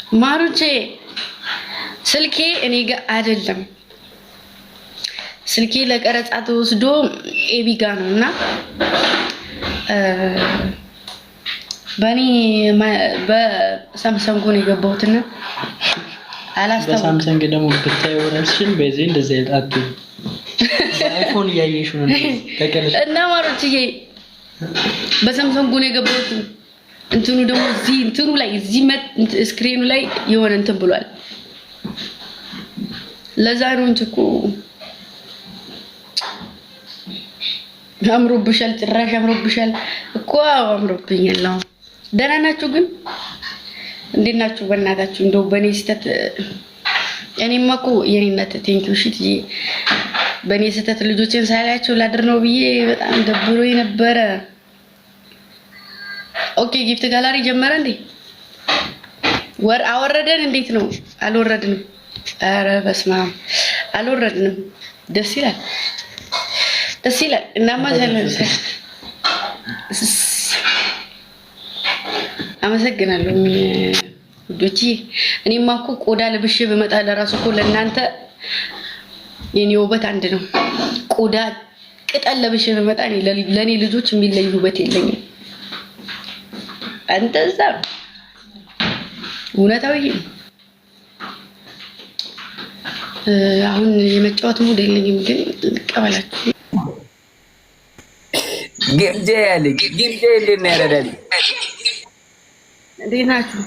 ማሩቼ ስልኬ እኔ ጋር አይደለም። ስልኬ ለቀረጻ ተወስዶ ኤቢ ጋር ነውና በኔ በሳምሰንግ ነው የገባሁትና አላስተውም። በሳምሰንግ ደግሞ ብታይ ወራሽን በዚህ እንደዚህ አጣጡ አይፎን ያየሽ ነው ተከለሽ እና ማሩቼ በሳምሰንግ ነው የገባሁት። እንትኑ ደግሞ እዚህ እንትኑ ላይ እዚህ ስክሪኑ ላይ የሆነ እንትን ብሏል። ለዛ ነው እንትኩ አምሮብሻል፣ ጭራሽ አምሮብሻል እኮ አምሮብኛል ነው። ደህና ናችሁ ግን? እንዴት ናችሁ? በእናታችሁ እንደው በኔ ስህተት እኔማ እኮ የኔነት ቴንኪው ሺት በኔ ስህተት ልጆችን ሳላያቸው ላድር ነው ብዬ በጣም ደብሮኝ ነበረ። ኦኬ ጊፍት ጋላሪ ጀመረ እንዴ? አወረደን? እንዴት ነው? አልወረድንም። ኧረ በስመ አብ አልወረድንም። ደስ ይላል፣ ደስ ይላል። እናማ አመሰግናለሁ ውዶቼ። እኔማ እኮ ቆዳ ለብሼ በመጣ ለራሱ እኮ ለእናንተ የኔ ውበት አንድ ነው። ቆዳ ቅጠል ለብሼ በመጣ ለኔ ልጆች የሚለዩ ውበት የለኝም። አንተዛ እውነታው ይሄ አሁን የመጫወት ሙድ የለኝም፣ ግን ልቀበላችሁ። ግምጄ ያለ ግምጄ እንዴት ነው ያረዳል? እንዴት ናችሁ?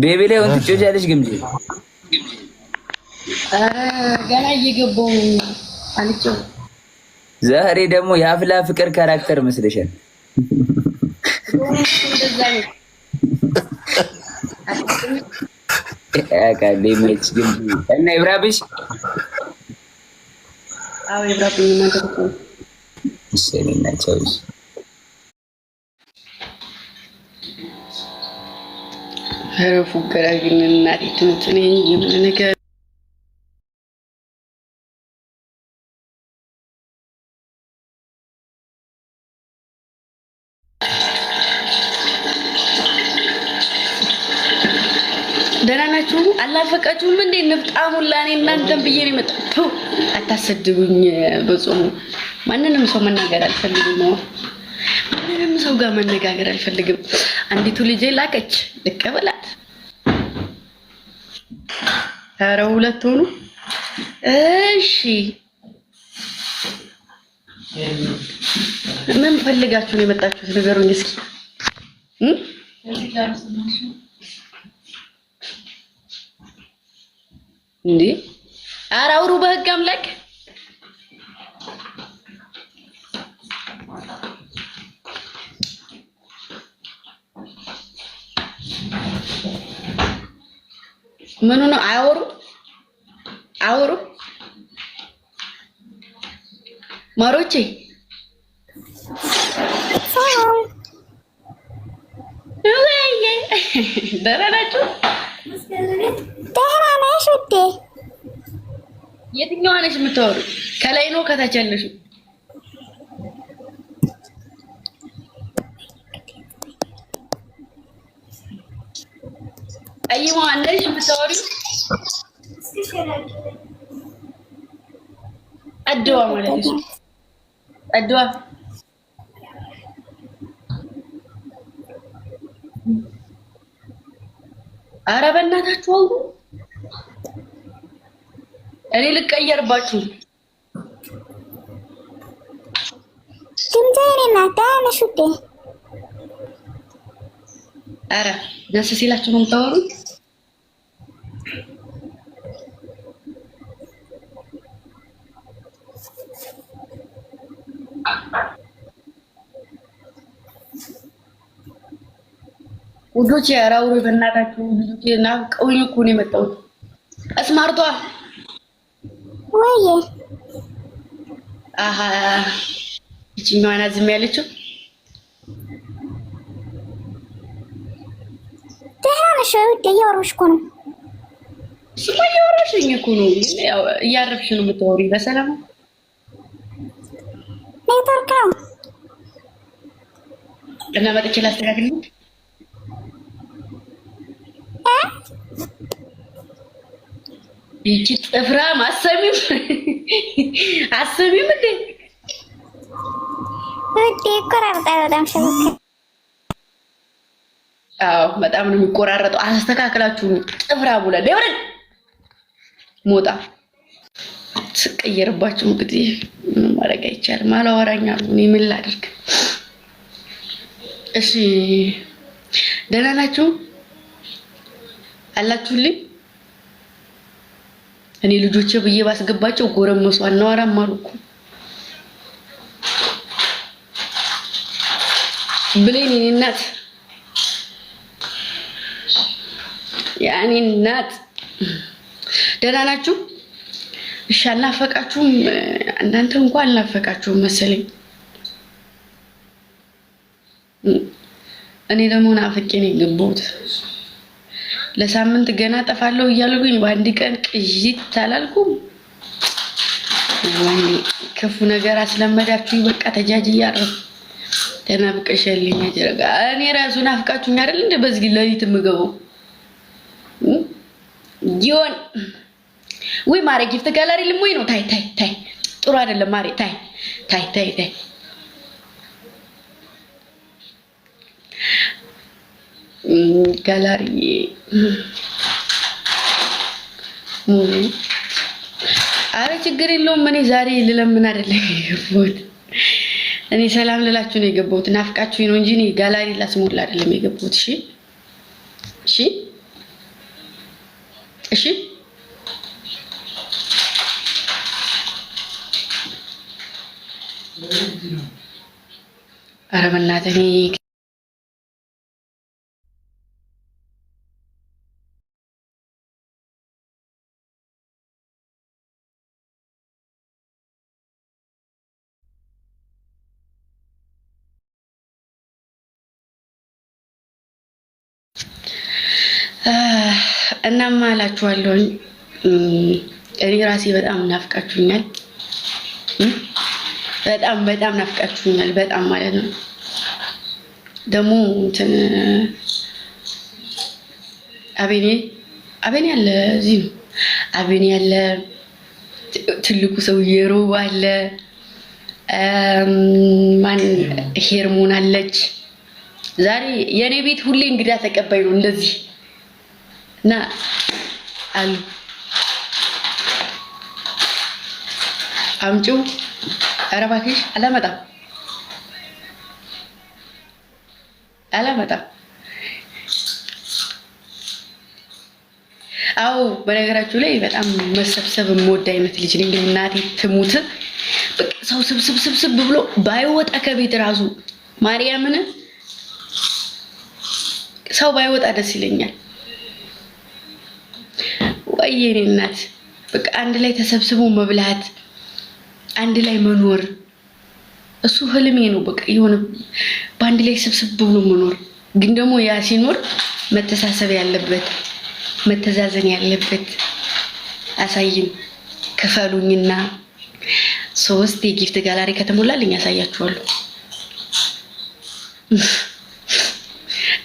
ቤቢ ላይ ወንት ትጮጃለሽ ግምጄ? ገና እየገባሁ አልጨው። ዛሬ ደግሞ የአፍላ ፍቅር ካራክተር መስለሻል። አቃሌ መች ግምጄ እና ይብራብሽ? አዎ ይብራብኝ ማለት ነው። እሰሪና ቻውሽ አረፉ ገራግን እናት እንትን የምን ነገር ደህና ናችሁ? አላፈቃችሁም እንዴ? ንፍጣሙላ እኔ እናንተን ብዬ ነው የመጣሁ። አታሰድቡኝ። በጾሙ ማንንም ሰው መናገር አልፈልግም። ማንንም ሰው ጋር መነጋገር አልፈልግም። አንዲቱ ልጄ ላከች ልቀበላት። ኧረ ሁለት ሆኑ። እሺ ምን ፈልጋችሁ ነው የመጣችሁት? ንገሩኝ እስኪ። እንዴ ኧረ አውሩ በህግ አምላክ። ምኑ ነው? አውሩ ማሮቼ። ደህና ናችሁ? ደህና ነሽ ውዴ? የትኛዋ ነሽ የምታወሩ? ከላይ ነው ከታች ያለሽ? አይዋ ነሽ የምታወሩ? አድዋ ማለት ነው። አድዋ ኧረ በእናታችሁ አውሩ። እኔ ልቀየርባችሁ። ግምጄ እኔና ደህና ነሽ ውዴ? ኧረ ደስ ሲላችሁ ነው የምታወሩት። ውዶቼ ኧረ አውሩ በእናታችሁ። ልጆቼ ናፍቀውኝ እኮ ነው የመጣሁት። እስማርቷ ወይ አሃ ይችኛዋ ናት ዝም ያለችው። ደህና ነሽ ውዴ? እያወራሁሽ እኮ ነው። እሱማ እያወራሽኝ እኮ ነው። ያው እያረፍሽ ነው የምታወሪኝ። በሰላም ኔትወርክ ነው እና መጥቼ ላስተካክል። ይቺ ጥፍራም አሰሚም አሰሚም እንዴ ወዴ ቆራርጣ በጣም ሸበከ አዎ በጣም ነው የሚቆራረጠው። አስተካክላችሁ ጥፍራም ወላ ደብረን ሞጣ ስቀየርባችሁ እንግዲህ ምንም ማድረግ አይቻልም። አላወራኛሉ እኔ ምን ላድርግ? እሺ ደህና ናችሁ አላችሁልኝ? እኔ ልጆቼ ብዬ ባስገባቸው ጎረመሱ አናወራም አሉ እኮ ብሌን የኔ እናት ያኔ እናት ደህና ናችሁ? እሺ አልናፈቃችሁም? እናንተ እንኳን አልናፈቃችሁም መሰለኝ። እኔ ደግሞ ናፍቄ ነው የገባሁት። ለሳምንት ገና ጠፋለሁ እያልኩኝ በአንድ ቀን ቅይት አላልኩም። ወይኔ ክፉ ነገር አስለመዳችሁኝ። በቃ ተጃጅያለሁ። ተናፍቀሽልኝ አጀረጋ። እኔ ራሱ ናፍቃችሁኝ አይደል እንደ በዚህ ለሊት የምገባው ጆን ወይ ማሬ ጊፍት ጋላሪ ልሞይ ነው። ታይ ታይ ታይ ጥሩ አይደለም ማሬ። ታይ ታይ ታይ ታይ ጋላሪ አረ ችግር የለውም። እኔ ዛሬ ልለምን አይደለም የገባሁት። እኔ ሰላም ልላችሁ ነው የገባሁት። ናፍቃችሁኝ ነው እንጂ እኔ ጋላሪ ላስሞላ አይደለም የገባሁት። እሺ እሺ እሺ አረ በእናትህ እናማ አላችኋለሁ። እኔ ራሴ በጣም ናፍቃችሁኛል። በጣም በጣም ናፍቃችሁኛል። በጣም ማለት ነው። ደግሞ እንትን አቤኔ አለ እዚህ ነው። አቤኔ አለ፣ ትልቁ ሰውዬ ሮባ አለ፣ ማን ሄርሞን አለች። ዛሬ የኔ ቤት ሁሌ እንግዳ ተቀባይ ነው እንደዚህ እና አሉ አምጪው። ኧረ እባክሽ አላመጣም። አዎ በነገራችሁ ላይ በጣም መሰብሰብ የምወድ አይነት ልጅ ነኝ። እናቴ ትሙት በቃ ሰው ስብስብ ብሎ ባይወጣ ከቤት ራሱ ማርያምን ሰው ባይወጣ ደስ ይለኛል። ወይኔ እናት በቃ አንድ ላይ ተሰብስቦ መብላት፣ አንድ ላይ መኖር እሱ ህልሜ ነው። በቃ የሆነ በአንድ ላይ ስብስብ ብሎ መኖር። ግን ደግሞ ያ ሲኖር መተሳሰብ ያለበት መተዛዘን ያለበት አሳይን። ክፈሉኝና 3 የጊፍት ጋላሪ ከተሞላልኝ ያሳያችኋለሁ።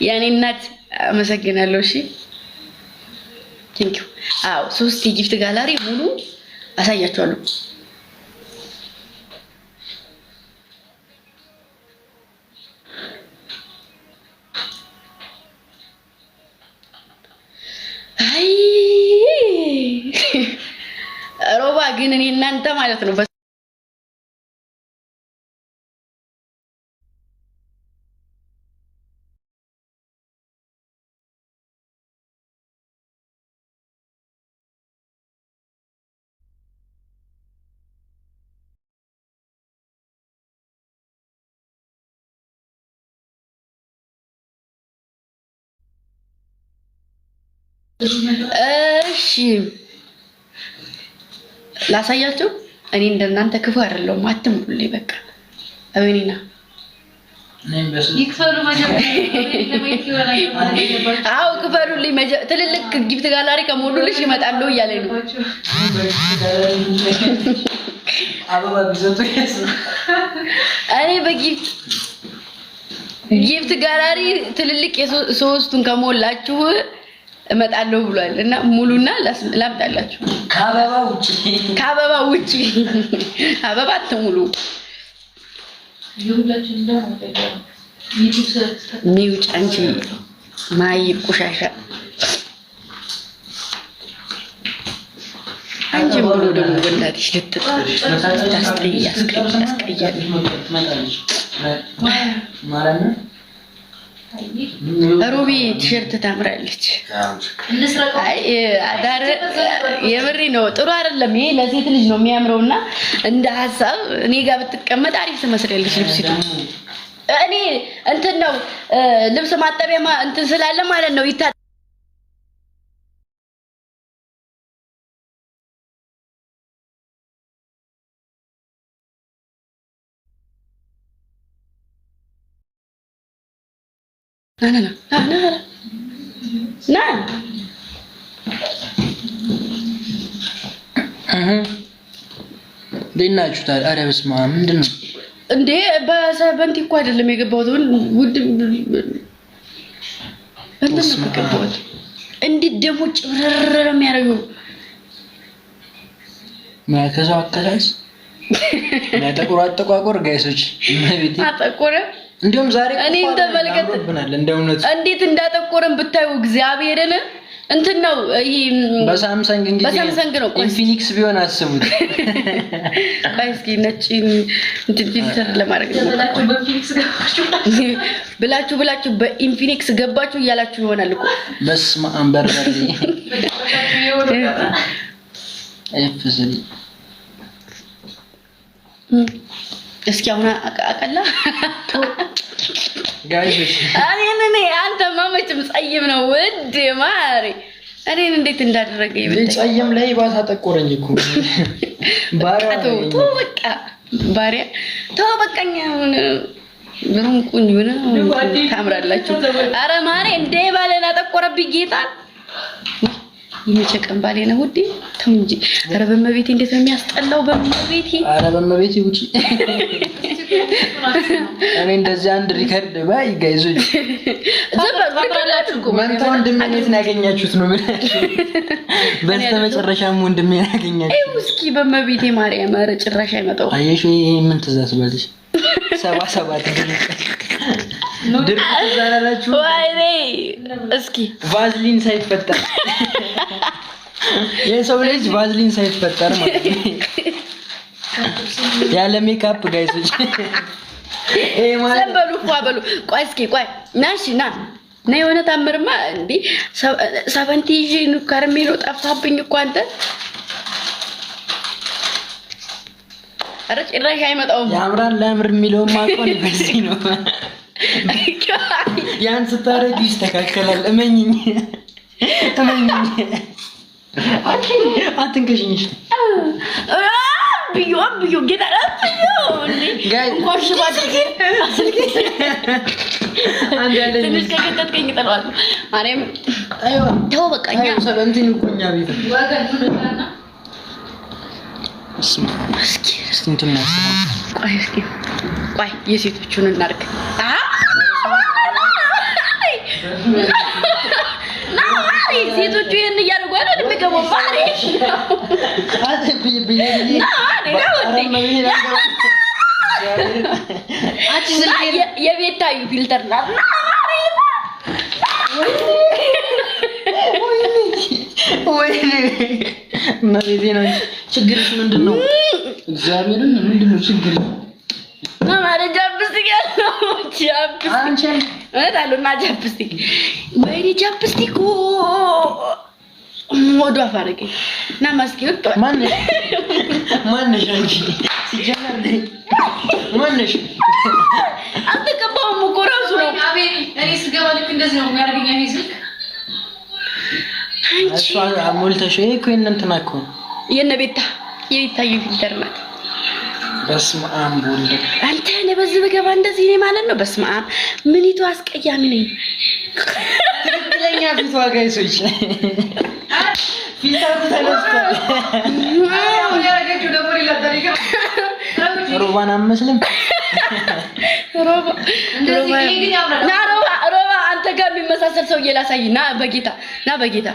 ያኔ እናት አመሰግናለሁ። እሺ ቴንክ ዩ። አዎ 3 የጊፍት ጋላሪ ሙሉ አሳያችኋለሁ። አይ ሮባ ግን እኔ እናንተ ማለት ነው እሺ ላሳያችሁ። እኔ እንደናንተ ክፉ አይደለሁም። አትምሩልኝ በቃ አቤኔና ይክፈሉ አዎ ክፈሉልኝ። ትልልቅ ጊፍት ጋላሪ ከሞሉልሽ ይመጣሉ እያለኝ ነው። አበባ ቢዘጡ እኔ ጊፍት ጋላሪ ትልልቅ የ3ቱን ከሞላችሁ እመጣለሁ ብሏል እና ሙሉና ላምጣላችሁ። ከአበባ ውጪ አበባ አትሙሉ። ሚውጭ አንቺ ማይብ ቆሻሻ አንቺ ብሎ ደግሞ በእናትሽ ታስጠያለሽ። ሩቢ ቲሸርት ታምራለች። አይ አዳር የብሬ ነው። ጥሩ አይደለም ይሄ ለሴት ልጅ ነው የሚያምረውና እንደ ሐሳብ እኔ ጋር ብትቀመጥ አሪፍ ትመስላለች ልብሲቱ። እኔ እንትን ነው ልብስ ማጠቢያ እንትን ስላለ ማለት ነው ይታ ና ደናችሁ ታዲያ? ኧረ በስመ አብ ምንድን ነው እንዴ? በሰበንቲ እኮ አይደለም የገባሁት። ውድ እንትን ነው የገባሁት። እንዴት ደግሞ ጭብረር የሚያደርገው ከዛው አከላስ ያጠቁር አጠቋቁር ጋይሶች ማቤት አጠቆረ። እንዲሁም ዛሬ እኔ ተመልከት እንዴት እንዳጠቆረን ብታዩ እግዚአብሔርን እንትን ነው ይሄ በሳምሰንግ እንግዲህ በሳምሰንግ ነው። ኢንፊኒክስ ቢሆን አስቡት። ባይስኪ ነጭ እንትን ፊልተር ለማድረግ ብላችሁ በኢንፊኒክስ ገባችሁ እያላችሁ ይሆናል እኮ። በስመ አብ በርበሬ አይፍዝል እስኪ አሁን አቀላ ጋይስ እኔ አንተ ማመጭም ጸይም ነው ውድ ማሪ እኔን እንዴት እንዳደረገ ይብልኝ ጸይም ላይ ባታ ጠቆረኝ እኮ ባሪያ ተው በቃ ባሪያ ተው በቃኛ ምንም ቁኝ ነው ታምራላችሁ። አረ ማሪ እንዴ ባለና ጠቆረብኝ ጌታ ይመቸቀም ባሌ ነው ውዴ ተው እንጂ። አረ በመቤቴ እንዴት ነው የሚያስጠላው በመቤቴ። አረ በመቤቴ ውጪ እኔ እንደዚህ አንድ ሪከርድ ባይ ጋይዞች ዘባላችሁ እኮ መንታው እንደምኔት ነው ያገኛችሁት ነው ማለት በስተመጨረሻም ወንድሜ ያገኛችሁት። አይ እስኪ በመቤቴ ማርያም አረ ጭራሽ አይመጣው። አየሽ ይሄ ምን ትዛዝ ባልሽ 77 ድርቅ ትዛላላችሁ ወይኔ እስኪ ቫዝሊን ሳይፈጠር የሰው ልጅ ቫዝሊን ሳይፈጠር ማለት ያለ ሜካፕ ጋይሶች ኤ ማለት ሰበሉ ፏበሉ። ቆይ እስኪ ቆይ ናሽ ና ነው የሆነ ታምርማ እንዴ 70 ከረሜሎ ጠፋብኝ እኮ አንተ። አረ ጭራሽ አይመጣውም። ያምራል ለምር የሚለው ማቆን በዚህ ነው። ያን ስታረጊ ይስተካከላል። እመኝኝ አትንከሽኝሽ ብዮ ጌታ ጋይ ቆርሽ ባድርግ አንድ ያለ ትንሽ ከከተትከኝ ጠሏል። ማርያም አይዋ ተው በቃኛ ሰበንቲን እኮኛ ቤት እስኪ እንትን ነው። ቆይ የሴቶቹን እናድርግ። ሴቶቹ ይሄን እያደረጉ አይደል የሚገባው ማሪ አትብይ የቤታዩ ፊልተር ናት። ወይኔ ማቤቴ ነው። ችግርሽ ምንድን ነው? እግዚአብሔርን ምንድን ነው ችግር? ማማረ ጃፕስቲክ ያለው አንቺን እታሉና ጃፕስቲክ ወይኔ ጃፕስቲክ ሞዶ አፋረገ እና ማስኪውት ማነሽ አንቺ ሲጀመር ማነሽ አትቀባውም እኮ ራሱ ነው። አቤት እኔ ስገባ ልክ እንደዚህ ነው የሚያደርገኝ። እኔ ስልክ እሷ አሞልተሽ እኮ እንትና እኮ የነ የቤታዩ ፊልተር ናት። በስመ አብ ወልድ አንተ እኔ በዚህ በገባ እንደዚህ ነኝ ማለት ነው። በስመ አብ ምኒቱ አስቀያሚ ነኝ። ትክክለኛ ፊቷ ጋይሶች ፊልተሩ ተነስቷል። ያረጋችሁ ደግሞ ሊላደሪካ ሮባን አመስልም እንደዚህ ግን ያምራል። ና ሮባ አንተ ጋር የሚመሳሰል ሰውዬ ላሳይ። ና በጌታ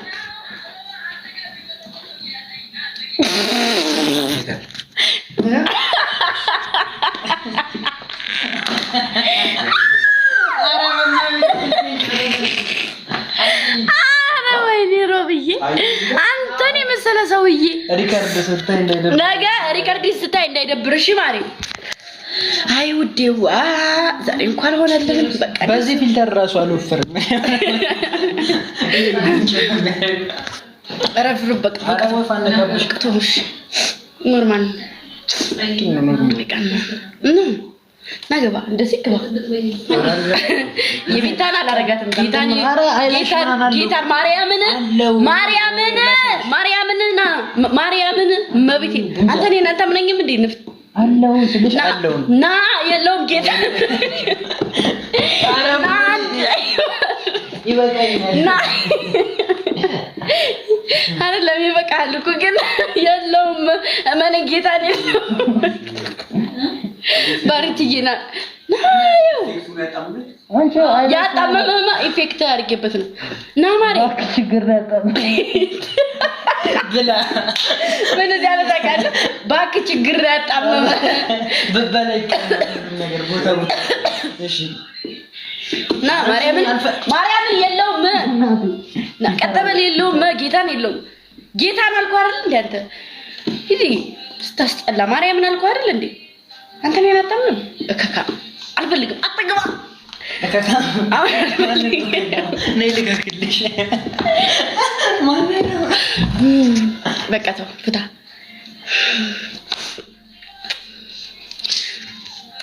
ወይኔ ሮብዬ አንተን የመሰለ ሰውዬ ሪካርድ ስታይ እንዳይደብር ነገ ሪካርድ ስታይ እንዳይደብርሽ ማሪ አይ ውዴዋ ዛሬ እንኳን ሆነልኝ በቃ በዚህ ፊልተር ራሱ አልወፈርም ረፍሩ በቃ አቀወፋን ነካብሽ ቅቶሽ ኖርማል ናገባ እንደዚህ ግባ የቢታና አላረጋትም ጌታን ማርያምን መብቴ አንተ ነህ አንተ ምንኝም እንዴ ንፍት አለው ስልሽ አለው ና የለውም ጌታ ይበቃኛል ና አይደለም ይበቃል እኮ ግን የለውም ማን ጌታ ነው ባርቲጂና ናዩ ያጣመመማ ኢፌክት አድርጌበት ነው ና ማሪ ችግር ያጣም ብላ ምን ያለ ታውቃለህ ባክ ችግር ያጣመመ በበላይ ነገር ቦታ እሺ ና ማርያምን የለውም ና ቀጠበል የለውም ጌታን የለውም ጌታን አልኩ አይደል እንዴ አንተ ሂዲ ስታስጠላ ማርያምን አልኩ አይደል እንዴ አንተ ነህ ያጣመም እከካ አልፈልግም አትገባ እከካ ነይ ልከክልሽ ማነው በቃ ተው ፍታ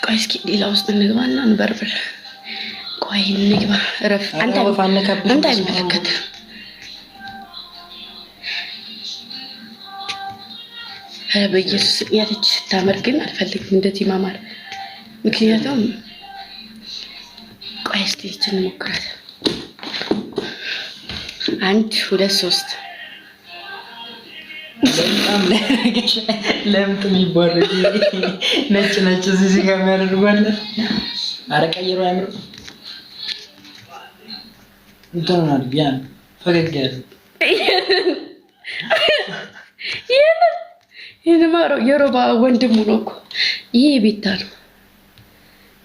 ቆይ እስኪ ሌላ ውስጥ እንግባና እንበርብር ቆይ እንግባ ረፍ አንተ አይመለከት በኢየሱስ ያለች ታመር ግን አልፈልግም እንደዚህ ማማር ምክንያቱም ቆይ እስቲ እቺን ሞክራት 1 2 3 በጣም ለገሽ ለምጥ የሚባረክ ነጭ እዚህ ጋር የሚያደርጓል አረቀየሩ አይምሩ እንተናል ያን ፈገግ ያለ ይሄንማሮ የሮባ ወንድሙ ነው እኮ ይሄ ቤታ ነው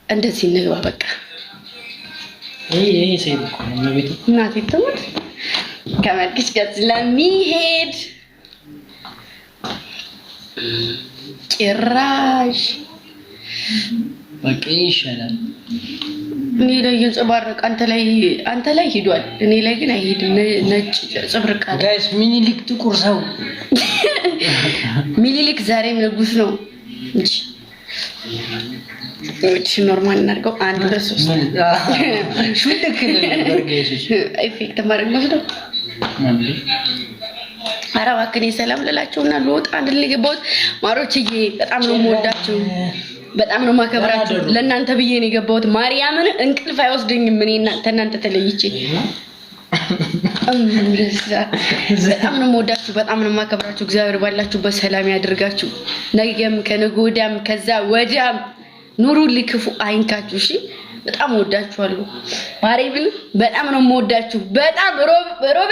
እንደዚህ እንግባ በቃ ይሄ ሰይድ እኮ ነው ቤቱ እናቴ ተሞት ከመልክሽ ጋር ስለሚሄድ ጭራሽ በቃ ይሻላል እኔ ላይ ይንጸባረቅ አንተ ላይ ሄዷል እኔ ላይ ግን አይሄድም ነጭ ጽብርቃ ጋይስ ሚኒሊክ ጥቁር ሰው ሚኒሊክ ዛሬም ንጉስ ነው እንጂ እቺ ኖርማል እናድርገው 1 2 3 ሹልክል ነበር ጋይስ ኢፌክት ማድረግ ነው አራባ ከኔ ሰላም ልላችሁና ልወጣ እንድልገባው ማሮችዬ በጣም ነው የምወዳችሁ በጣም ነው ማከብራችሁ ለእናንተ ብዬ ነው የገባሁት ማርያምን እንቅልፍ አይወስደኝም እኔ እናንተ ተለይቼ በጣም ነው የምወዳችሁ በጣም ነው ማከብራችሁ እግዚአብሔር ባላችሁበት ሰላም ያድርጋችሁ ነገም ከነገ ወዲያም ከዛ ወዲያም ኑሩ ልክፉ አይንካችሁ እሺ በጣም ወዳችኋለሁ ማርያምን በጣም ነው የምወዳችሁ በጣም ሮቤ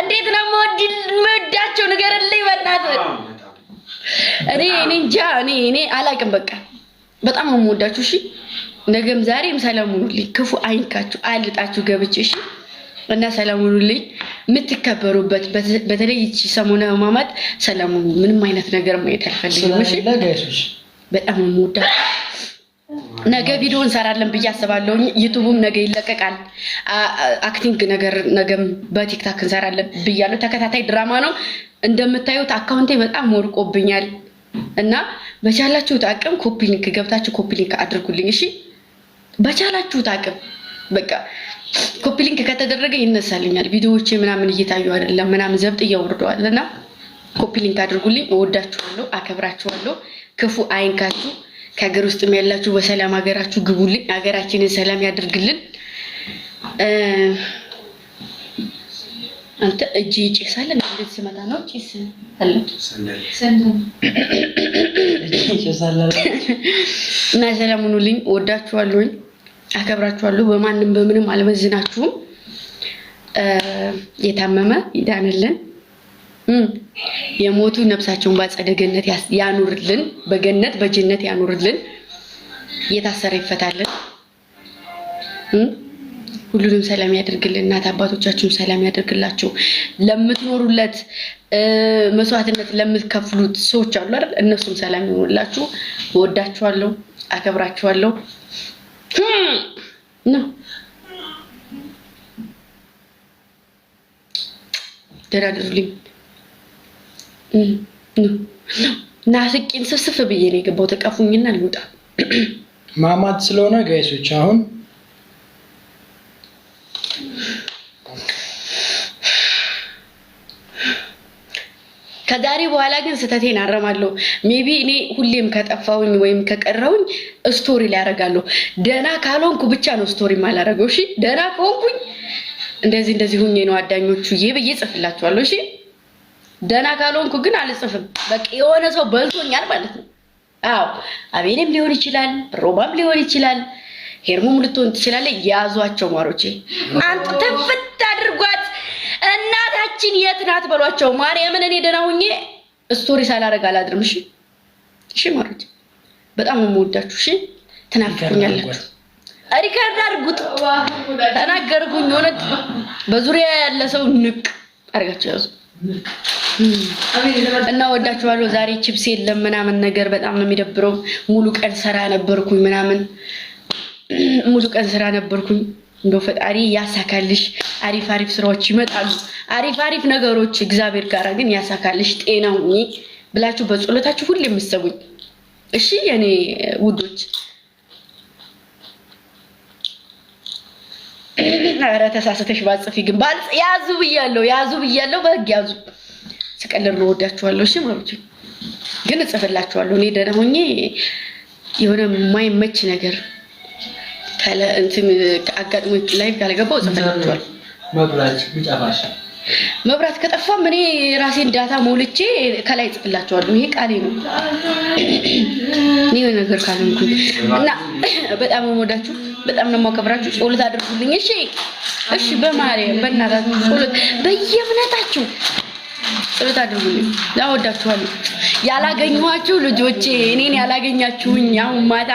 እንዴት ነው የምወዳችሁ ንገርልኝ በእናትህ እኔ እንጃ እኔ አላውቅም በቃ በጣም ነው የምወዳችሁ እሺ ነገም ዛሬም ሰላም ሁኑልኝ ክፉ አይንካችሁ አልጣችሁ ገብቼ እሺ እና ሰላም ሁኑልኝ የምትከበሩበት በተለይ እቺ ሰሞነ ህማማት ሰላም ሁኑ ምንም አይነት ነገር ማየት አልፈልግም እሺ በጣም ነው የምወዳችሁ ነገ ቪዲዮ እንሰራለን ብዬ አስባለሁ ዩቲዩብም ነገ ይለቀቃል አክቲንግ ነገር ነገም በቲክታክ እንሰራለን ብያለሁ ተከታታይ ድራማ ነው እንደምታዩት አካውንቴ በጣም ወርቆብኛል እና በቻላችሁት አቅም ኮፒ ሊንክ ገብታችሁ ኮፒ ሊንክ አድርጉልኝ እሺ በቻላችሁት አቅም በቃ ኮፒ ሊንክ ከተደረገ ይነሳልኛል ቪዲዮዎቼ ምናምን እየታዩ አይደለም ምናምን ዘብጥ እያወርደዋልና ኮፒ ሊንክ አድርጉልኝ እወዳችኋለሁ አከብራችኋለሁ ክፉ አይንካችሁ ከሀገር ውስጥም ያላችሁ በሰላም ሀገራችሁ ግቡልኝ ሀገራችንን ሰላም ያድርግልን አንተ እጂ ጭሳለ እንዴት ስመታ ነው ጭስ አለ ሰንደል ጭሳለ እና ሰላም ሁኑልኝ ወዳችኋለሁ አከብራችኋለሁ በማንንም በምንም አልመዝናችሁም የታመመ ይዳንልን የሞቱ ነፍሳቸውን ባጸደ ገነት ያኑርልን፣ በገነት በጀነት ያኑርልን። የታሰረ ይፈታልን። ሁሉንም ሰላም ያደርግልን። እናት አባቶቻችሁን ሰላም ያደርግላችሁ። ለምትኖሩለት መስዋዕትነት ለምትከፍሉት ሰዎች አሉ አይደል? እነሱም ሰላም ይሁንላችሁ። ወዳችኋለሁ፣ አከብራችኋለሁ ነው ደራደሩልኝ ናፍቄን ስፍስፍ ብዬ ነው የገባው። ተቀፉኝና ልውጣ። ማማት ስለሆነ ጋይሶች አሁን ከዛሬ በኋላ ግን ስተቴን አረማለሁ። ሜቢ እኔ ሁሌም ከጠፋውኝ ወይም ከቀረውኝ ስቶሪ ላይ ያረጋለሁ። ደና ካልሆንኩ ብቻ ነው ስቶሪ ማላረገው። እሺ ደና ከሆንኩኝ እንደዚህ ሁኜ ነው አዳኞቹ ይብዬ ጽፍላችኋለሁ። እሺ ደና ካልሆንኩ ግን አልጽፍም። በቃ የሆነ ሰው በልቶኛል ማለት ነው። አዎ አቤኔም ሊሆን ይችላል፣ ሮባም ሊሆን ይችላል፣ ሄርሞም ልትሆን ትችላለች። ያዟቸው ማሮቼ፣ አንተ ተፍት አድርጓት። እናታችን የት ናት በሏቸው። ማርያምን እኔ ደና ሁኜ ስቶሪ ሳላረግ አላድርም። እሺ እሺ ማሮቼ፣ በጣም ነው የምወዳችሁ። እሺ ተናፍቁኛላችሁ። ሪካርድ አድርጉት። ተናገርኩኝ እውነት በዙሪያ ያለ ሰው ንቅ አድርጋችሁ ያዙ እና ወዳችኋለሁ። ዛሬ ቺፕስ የለም ምናምን ነገር በጣም ነው የሚደብረው። ሙሉ ቀን ስራ ነበርኩኝ ምናምን ሙሉ ቀን ስራ ነበርኩኝ። እንደው ፈጣሪ ያሳካልሽ። አሪፍ ስራዎች ይመጣሉ። አሪፍ ነገሮች እግዚአብሔር ጋር ግን ያሳካልሽ። ጤናው ብላችሁ በጸሎታችሁ ሁሌ የምትሰቡኝ እሺ የኔ ውዶች። ኧረ ተሳስተሽ ባጽፊ ግን ያዙ ብያለሁ። በህግ ያዙ። ስቀልር ነው። ወዳችኋለሁ። እሺ ማሩት ግን እጽፍላችኋለሁ። እኔ ደህና ሆኜ የሆነ የማይመች ነገር ካለ እንትን አጋጥሞኝ ላይቭ ካልገባው እጽፍላችኋለሁ። መብራት ከጠፋም እኔ ራሴን ዳታ ሞልቼ ከላይ እጽፍላችኋለሁ። ይሄ ቃሌ ነው። እኔ ነገር ካልሆንኩኝ እና በጣም ወዳችሁ በጣም ነው የማከብራችሁ። ጸሎት አድርጉልኝ። እሺ በማርያም በእናታችሁ ጸሎት በየእምነታችሁ ጸሎት አድርጉልኝ። ያወዳችኋለሁ። ያላገኘኋችሁ ልጆቼ እኔን ያላገኛችሁኝ አሁን ማታ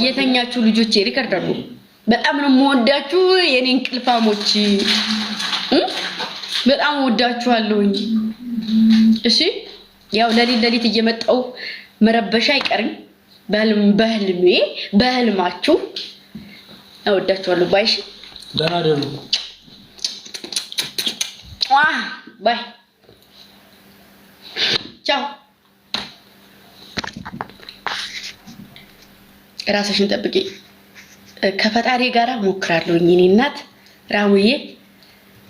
የተኛችሁ ልጆቼ ሪከርድ አድርጉ። በጣም ነው የምወዳችሁ የኔ እንቅልፋሞች። በጣም ወዳችኋለሁኝ። እሺ ያው ለሊት እየመጣው መረበሻ አይቀርም። በህልማችሁ እወዳችኋለሁ። ባይሽ ደህና ደሩ። ባይ ቻው። ራስሽን ጠብቂ። ከፈጣሪ ጋር ሞክራለሁ። እኔ እናት ራሙዬ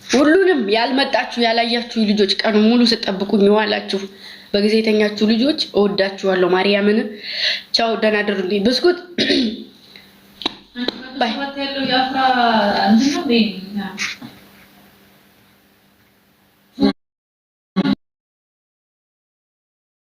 ሁሉንም ያልመጣችሁ ያላያችሁ ልጆች ቀኑ ሙሉ ስጠብቁኝ ይዋላችሁ በጊዜ የተኛችሁ ልጆች እወዳችኋለሁ። ማርያምን ቻው። ደህና ደሩልኝ። ብስኩት ባይ